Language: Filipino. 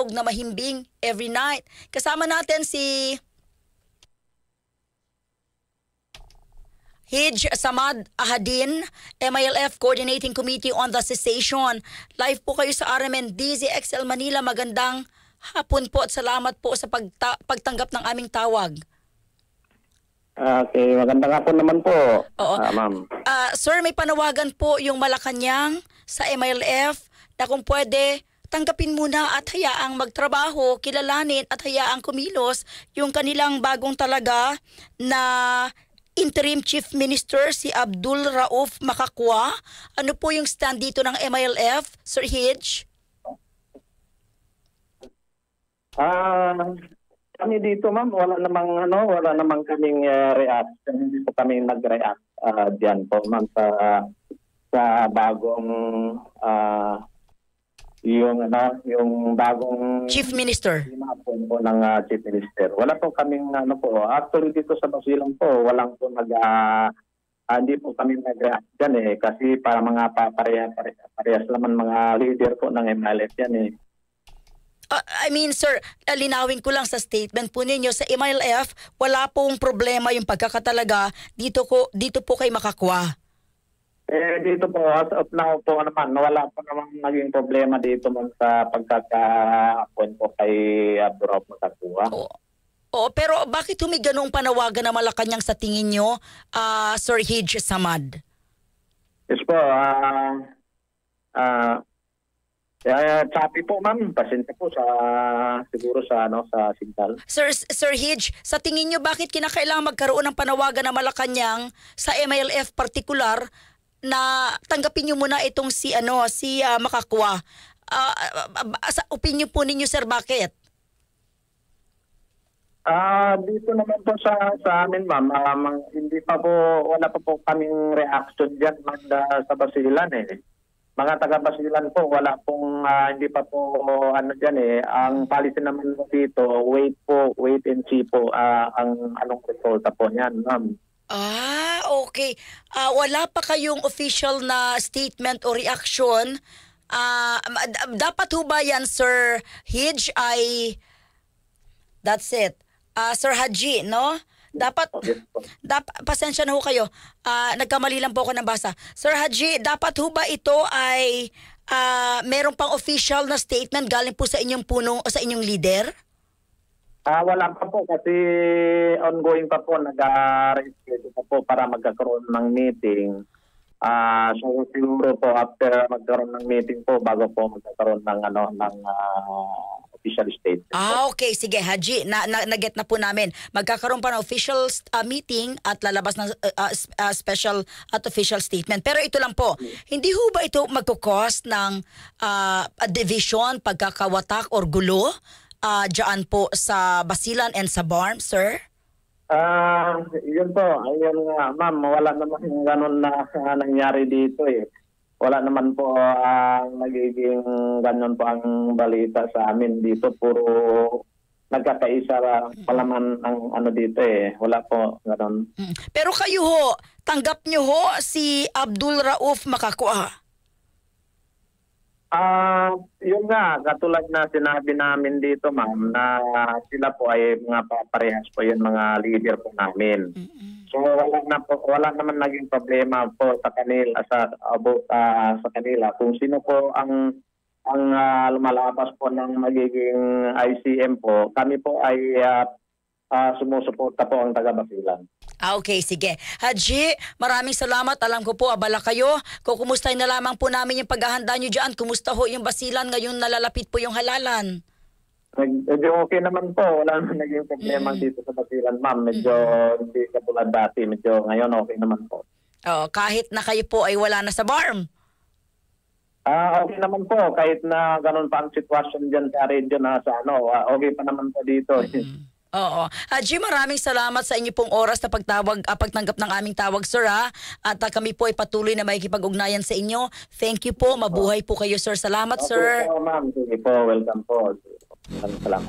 na mahimbing every night. Kasama natin si Hij Samad Ahadin, MILF Coordinating Committee on the Cessation. Live po kayo sa RMN DZXL Manila. Magandang hapon po at salamat po sa pagtanggap ng aming tawag. Okay, magandang hapon naman po, ma'am. Sir, may panawagan po yung Malacanang sa MILF na kung pwede, tanggapin muna at hayaang magtrabaho, kilalanin at hayaang kumilos yung kanilang bagong talaga na Interim Chief Minister si Abdul Rauf Makakwa. Ano po yung stand dito ng MILF, Sir Hij? Kami dito, ma'am, wala namang kaming react. Hindi po kami nag-react diyan po, ma'am, sa bagong yung bagong Chief Minister po ng Chief Minister. Wala po kaming actually dito sa Basilan po, walang po hindi po kami nag-react diyan kasi para mga parehas naman mga leader po ng MLF yan I mean, sir, linawin ko lang sa statement po ninyo sa MILF, wala pong problema yung pagkakatalaga dito po kay Makakwa. Dito po, as of now po naman, wala po naman naging problema dito man sa pagkaka-appoint po kay Abdul Rauf Makakwa. Oo, pero bakit humiganong panawagan na Malacanang sa tingin nyo, Sir Hij Samad? Yes po, choppy po, ma'am. Pasensya po siguro sa signal. Sir Hij, sa tingin niyo bakit kinakailangan magkaroon ng panawagan na Malacanang sa MILF partikular na tanggapin niyo muna itong si Makakwa? Sa opinion po ninyo, sir, bakit? Dito naman po sa amin, ma'am, wala pa po kaming reaction diyan sa Basilan Mga taga-Basilan po, wala pong, hindi pa po, ang policy naman po dito, wait and see po, anong resulta po niyan, ma'am. Okay. Wala pa kayong official na statement o reaction. Dapat ho ba yan, Sir Hij, that's it. Sir Haji, no? Dapat pasensya na ho kayo. Nagkamali lang po ako ng basa. Sir Haji, dapat ho ba ito ay meron pang official na statement galing po sa inyong puno o sa inyong leader? Wala pa po kasi ongoing pa po, nag-reschedule pa po para magkakaroon ng meeting. So siguro po after magkaroon ng meeting po bago po magkakaroon ng official statement. Okay, sige Haji, na-get na po namin. Magkakaroon pa ng official meeting at lalabas ng special at official statement. Pero ito lang po, hindi ho ba ito magkukos ng division, pagkakawatak or gulo diyan po sa Basilan and sa BARM, sir? Yun po. Ayun nga, ma'am, wala naman ganun na nangyari dito Wala naman po nagiging ganun po ang balita sa amin dito. Puro nagkakaisa palaman ang dito Wala po ganun. Pero kayo ho, tanggap nyo ho si Abdul Rauf Makakwa? Yun nga, katulad na sinabi namin dito, ma'am, na sila po ay mga parehas po yun, mga leader po namin. So wala naman naging problema po sa kanila sa kanila kung sino po ang lumalabas po ng magiging ICM po. Kami po ay sumusuporta po ang taga-Basilan. Okay, sige. Haji, maraming salamat. Alam ko po, abala kayo. Kukumustahin na lamang po namin yung paghahanda nyo dyan. Kumusta ho yung Basilan ngayon nalalapit po yung halalan? Medyo okay naman po. Wala naman naging problema dito sa Basilan, ma'am. Medyo hindi katulad dati. Medyo ngayon okay naman po. Kahit na kayo po ay wala na sa BARM? Okay naman po. Kahit na ganun pa ang sitwasyon dyan sa region okay pa naman po dito. Oo. Haji, maraming salamat sa inyo pong oras na pagtanggap ng aming tawag, sir, At kami po ay patuloy na makikipag-ugnayan sa inyo. Thank you po. Mabuhay po kayo, sir. Salamat, sir. Okay po, ma'am. Sige po. Welcome po. Salamat.